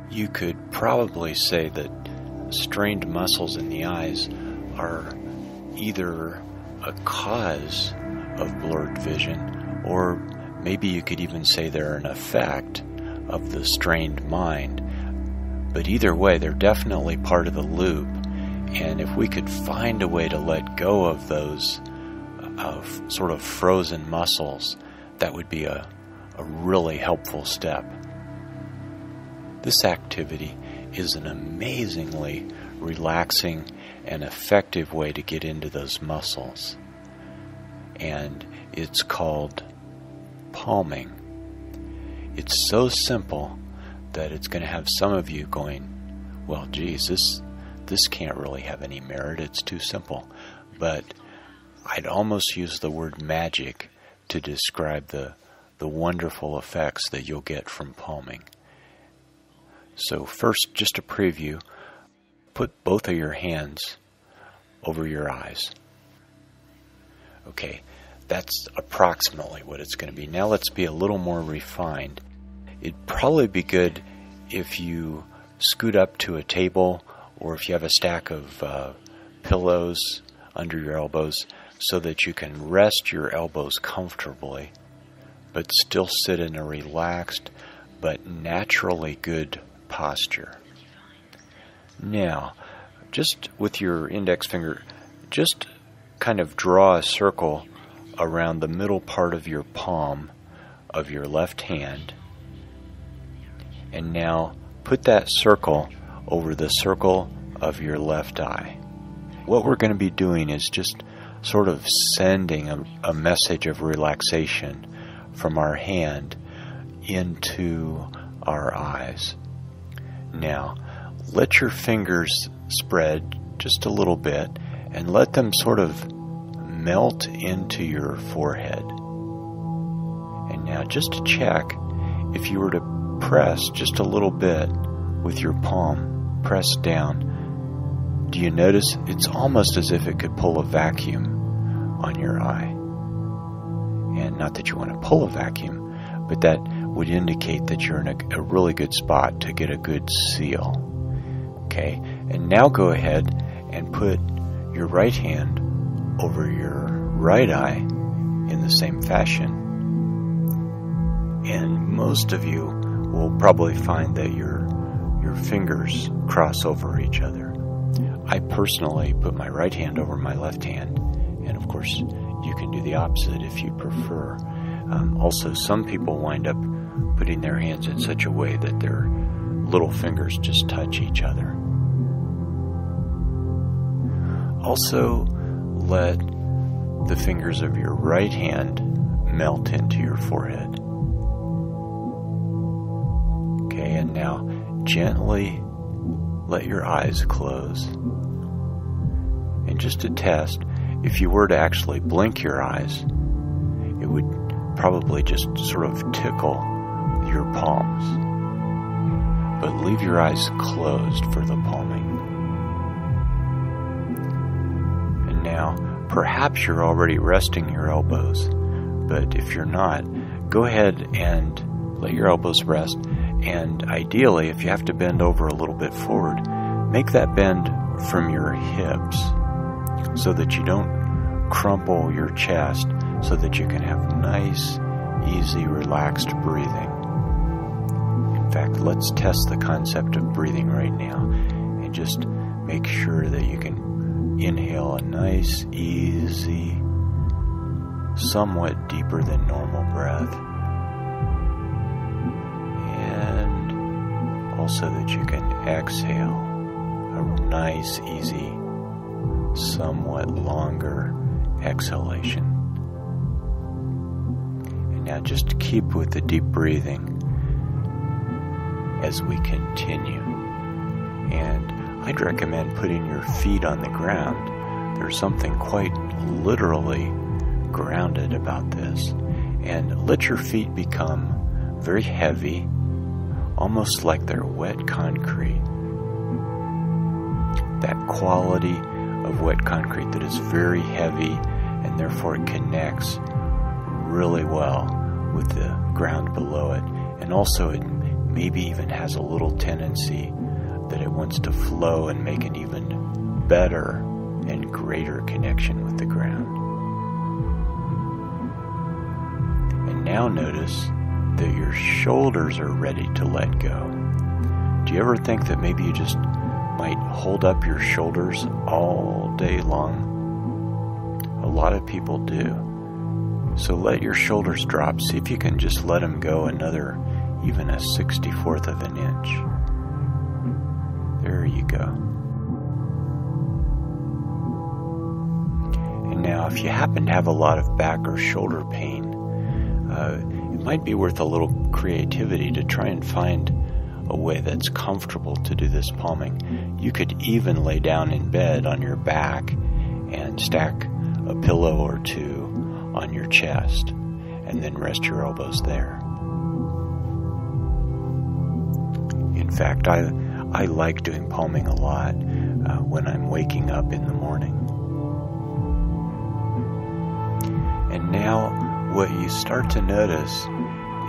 You could probably say that strained muscles in the eyes are either a cause of blurred vision, or maybe you could even say they're an effect of the strained mind. But either way, they're definitely part of the loop. And if we could find a way to let go of those sort of frozen muscles, that would be a really helpful step. This activity is an amazingly relaxing and effective way to get into those muscles. And it's called palming. It's so simple that it's going to have some of you going, well, geez, this can't really have any merit. It's too simple. But I'd almost use the word magic to describe the wonderful effects that you'll get from palming. So first, just a preview, put both of your hands over your eyes. Okay, that's approximately what it's going to be. Now let's be a little more refined. It'd probably be good if you scoot up to a table, or if you have a stack of pillows under your elbows, so that you can rest your elbows comfortably, but still sit in a relaxed but naturally good posture. Now, just with your index finger, just kind of draw a circle around the middle part of your palm of your left hand, and now put that circle over the circle of your left eye. What we're going to be doing is just sort of sending a message of relaxation from our hand into our eyes. Now, let your fingers spread just a little bit and let them sort of melt into your forehead. And now, just to check, if you were to press just a little bit with your palm pressed down, do you notice it's almost as if it could pull a vacuum on your eye? And not that you want to pull a vacuum, but that would indicate that you're in a really good spot to get a good seal. Okay, and now go ahead and put your right hand over your right eye in the same fashion. And most of you will probably find that your fingers cross over each other. I personally put my right hand over my left hand, and of course you can do the opposite if you prefer. Also, some people wind up putting their hands in such a way that their little fingers just touch each other. Also, let the fingers of your right hand melt into your forehead. Okay, and now gently let your eyes close. And just to test, if you were to actually blink your eyes, it would probably just sort of tickle your palms. But leave your eyes closed for the palming. And now, perhaps you're already resting your elbows, but if you're not, go ahead and let your elbows rest. And ideally, if you have to bend over a little bit forward, make that bend from your hips so that you don't crumple your chest, so that you can have nice, easy, relaxed breathing. In fact, let's test the concept of breathing right now and just make sure that you can inhale a nice, easy, somewhat deeper than normal breath. And also that you can exhale a nice, easy, somewhat longer exhalation. And now just keep with the deep breathing as we continue. And I'd recommend putting your feet on the ground. There's something quite literally grounded about this. And let your feet become very heavy, almost like they're wet concrete. That quality of wet concrete that is very heavy, and therefore it connects really well with the ground below it. And also it maybe even has a little tendency that it wants to flow and make an even better and greater connection with the ground. And now notice that your shoulders are ready to let go. Do you ever think that maybe you just might hold up your shoulders all day long? A lot of people do. So let your shoulders drop. See if you can just let them go another, even a 64th of an inch. There you go. And now if you happen to have a lot of back or shoulder pain, it might be worth a little creativity to try and find a way that's comfortable to do this palming. You could even lay down in bed on your back and stack a pillow or two on your chest and then rest your elbows there. In fact, I like doing palming a lot when I'm waking up in the morning. And now what you start to notice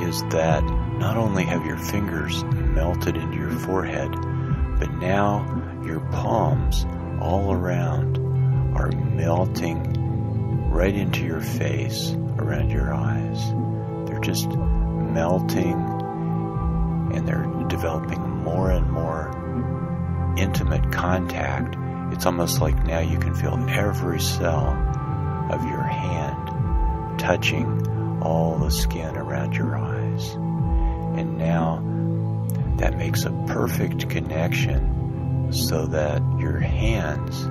is that not only have your fingers melted into your forehead, but now your palms all around are melting right into your face, around your eyes. They're just melting, and they're developing more and more intimate contact. It's almost like now you can feel every cell of your hand touching all the skin around your eyes. And now that makes a perfect connection so that your hands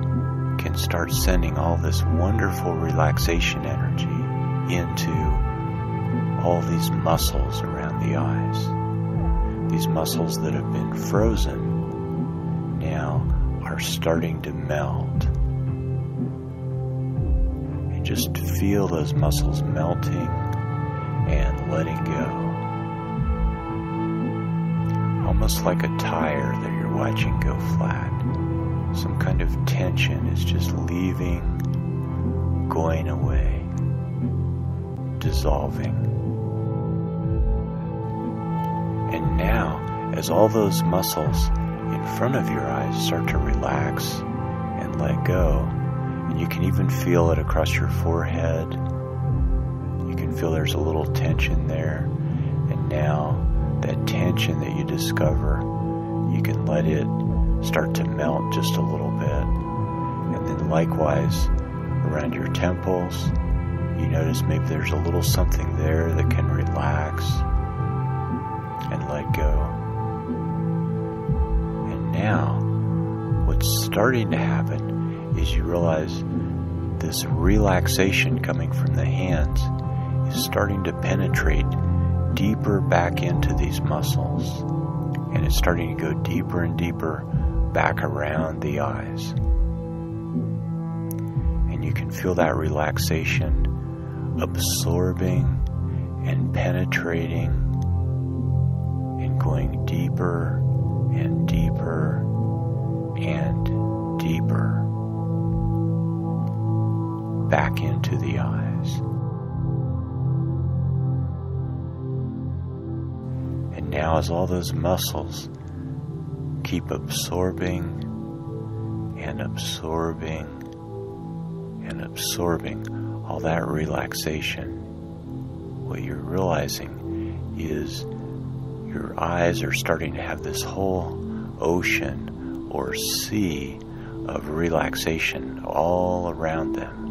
can start sending all this wonderful relaxation energy into all these muscles around the eyes. These muscles that have been frozen now are starting to melt. And just feel those muscles melting and letting go. Almost like a tire that you're watching go flat. Some kind of tension is just leaving, going away, dissolving. And now, as all those muscles in front of your eyes start to relax and let go, and you can even feel it across your forehead, you can feel there's a little tension there, and now that tension that you discover, you can let it start to melt just a little bit. And then likewise, around your temples, you notice maybe there's a little something there that can relax and let go. And now, what's starting to happen is you realize this relaxation coming from the hands is starting to penetrate deeper back into these muscles. And it's starting to go deeper and deeper back around the eyes. And you can feel that relaxation absorbing and penetrating and going deeper and deeper and deeper back into the eyes. And now as all those muscles keep absorbing and absorbing and absorbing all that relaxation, what you're realizing is your eyes are starting to have this whole ocean or sea of relaxation all around them.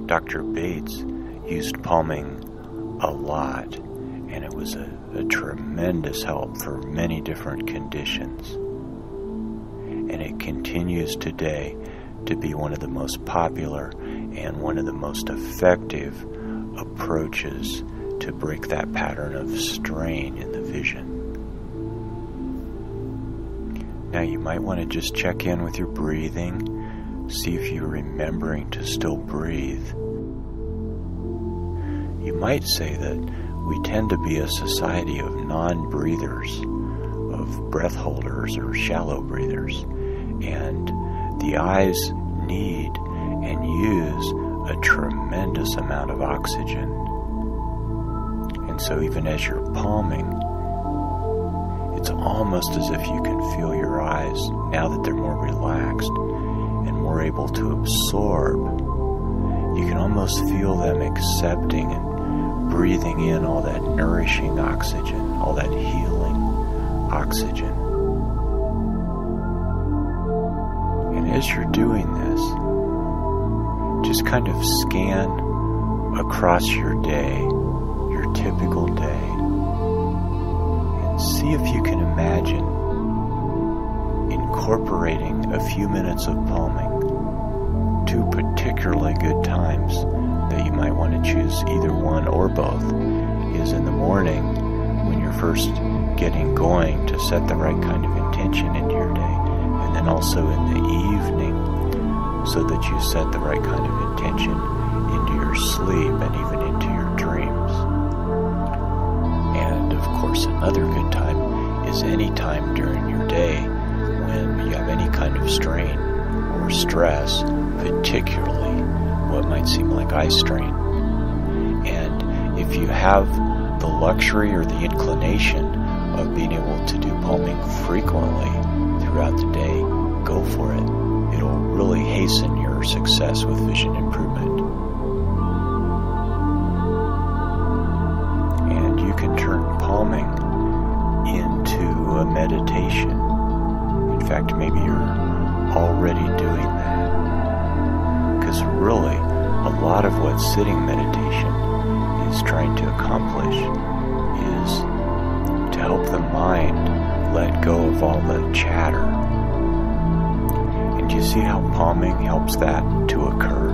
Dr. Bates used palming a lot, and it was a tremendous help for many different conditions. And it continues today to be one of the most popular and one of the most effective approaches to break that pattern of strain in the vision. Now you might want to just check in with your breathing, see if you're remembering to still breathe. You might say that we tend to be a society of non-breathers, of breath holders or shallow breathers, and the eyes need and use a tremendous amount of oxygen. And so even as you're palming, it's almost as if you can feel your eyes, now that they're more relaxed and more able to absorb, you can almost feel them accepting and breathing in all that nourishing oxygen, all that healing oxygen. And as you're doing this, just kind of scan across your day, your typical day, and see if you can imagine incorporating a few minutes of palming. Two particularly good times that you might want to choose, either one or both, is in the morning when you're first getting going to set the right kind of intention into your day, and then also in the evening so that you set the right kind of intention into your sleep and even into your dreams. And of course, another good time is any time during your day when you have any kind of strain or stress, particularly what might seem like eye strain. And if you have the luxury or the inclination of being able to do palming frequently throughout the day, go for it. It'll really hasten your success with vision improvement. And you can turn palming into a meditation. In fact, maybe you're already doing that. Because really, a lot of what sitting meditation is trying to accomplish is to help the mind let go of all the chatter. And do you see how palming helps that to occur?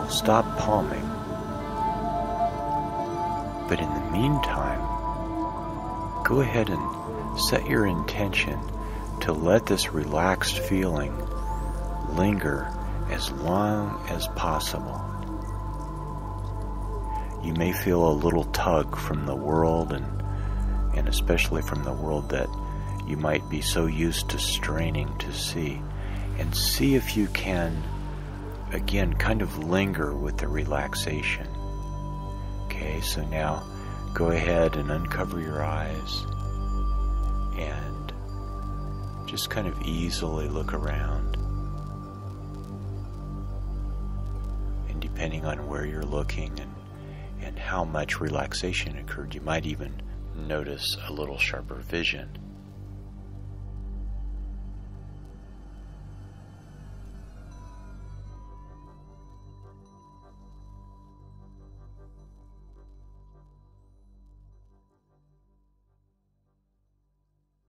Stop palming. But in the meantime, go ahead and set your intention to let this relaxed feeling linger as long as possible. You may feel a little tug from the world, and especially from the world that you might be so used to straining to see. And see if you can, again, kind of linger with the relaxation. Okay, so now go ahead and uncover your eyes and just kind of easily look around. And depending on where you're looking and how much relaxation occurred, you might even notice a little sharper vision.